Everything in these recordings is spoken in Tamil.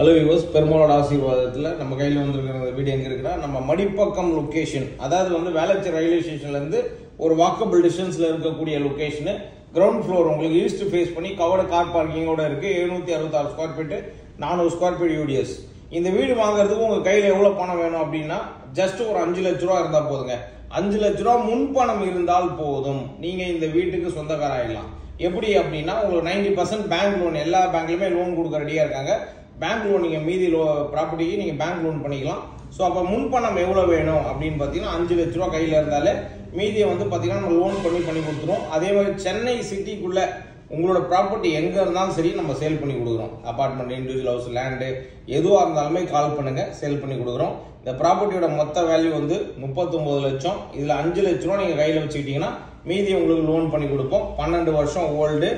ஹலோ வியூவர்ஸ், பெருமாளோட ஆசீர்வாதத்தில் நம்ம கையில் வந்துருக்கிற வீடியோ எங்கே இருக்குன்னா, நம்ம மடிப்பக்கம் லொக்கேஷன், அதாவது வந்து வேளச்சேரி ரயில்வே ஸ்டேஷன்லேருந்து ஒரு வாக்கபிள் டிஸ்டன்ஸில் இருக்கக்கூடிய லொக்கேஷனு. கிரவுண்ட் ஃப்ளோர் உங்களுக்கு ஈஸ்ட் ஃபேஸ் பண்ணி கவர்டு கார் பார்க்கிங்கோட இருக்குது. 766 square feet, 400 square feet UDS. இந்த வீடு வாங்குறதுக்கு உங்கள் கையில் எவ்வளோ பணம் வேணும் அப்படின்னா, ஜஸ்ட் ஒரு 5 லட்ச ரூபா இருந்தால் போதுங்க. 5 லட்ச ரூபா முன்பணம் இருந்தால் போதும், நீங்கள் இந்த வீட்டுக்கு சொந்தக்கார ஆகிடலாம். எப்படி அப்படின்னா, உங்களுக்கு 90% பேங்க் லோன், எல்லா பேங்க்லையுமே லோன் கொடுக்க ரெடியாக இருக்காங்க. பேங்க் லோன் நீங்கள் மீதி ப்ராப்பர்ட்டிக்கு நீங்கள் பேங்க் லோன் பண்ணிக்கலாம். ஸோ அப்போ முன்பணம் எவ்வளோ வேணும் அப்படின்னு பார்த்தீங்கன்னா, 5 லட்ச ரூபா கையில் இருந்தாலே மீதியை வந்து பார்த்தீங்கன்னா நம்ம லோன் பண்ணி கொடுத்துருவோம். அதே மாதிரி சென்னை சிட்டிக்குள்ளே உங்களோட ப்ராப்பர்ட்டி எங்கே இருந்தாலும் சரி நம்ம சேல் பண்ணி கொடுக்குறோம். அப்பார்ட்மெண்ட், இண்டிவிஜுவல் ஹவுஸ், லேண்டு எதுவாக இருந்தாலுமே கால் பண்ணுங்கள், சேல் பண்ணி கொடுக்குறோம். இந்த ப்ராப்பர்ட்டியோட மொத்த வேல்யூ வந்து 39 லட்சம். இதில் 5 லட்ச ரூபா நீங்கள் கையில் வச்சுக்கிட்டீங்கன்னா மீதி உங்களுக்கு லோன் பண்ணி கொடுப்போம். 12 வருஷம் ஓல்டு,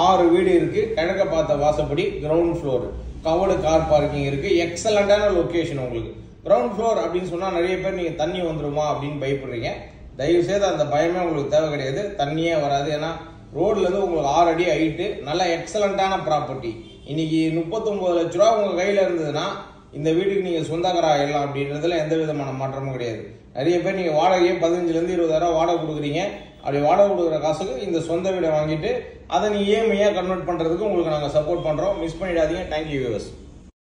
6 வீடு இருக்குது. கிழக்க பார்த்த வாசப்படி, ground floor, covered car parking இருக்குது. எக்ஸலண்டான லொக்கேஷன். உங்களுக்கு கிரவுண்ட் ஃப்ளோர் அப்படின்னு சொன்னால் நிறைய பேர் நீங்கள் தண்ணி வந்துடுமா அப்படின்னு பயப்படுறீங்க. தயவுசெய்து அந்த பயமே உங்களுக்கு தேவை கிடையாது. தண்ணியே வராது. ஏன்னா ரோட்லேருந்து உங்களுக்கு 6 அடி ஹைட்டு, நல்ல எக்ஸலண்டான ப்ராப்பர்ட்டி. இன்னைக்கு 39 லட்ச ரூபா உங்கள் கையில் இருந்ததுன்னா இந்த வீட்டுக்கு நீங்கள் சொந்தக்கார ஆகிடலாம் அப்படின்றதுல எந்த விதமான மாற்றமும் கிடையாது. நிறைய பேர் நீங்கள் வாடகையே 15,000 to 20,000 வாடகை கொடுக்குறீங்க. அப்படி வாடகை கொடுக்குற காசுக்கு இந்த சொந்த வீடை வாங்கிட்டு அதை நீங்கள் இஎம்ஐயாக கன்வெர்ட் பண்ணுறதுக்கு உங்களுக்கு நாங்கள் சப்போர்ட் பண்ணுறோம். மிஸ் பண்ணிடாதீங்க. Thank you viewers.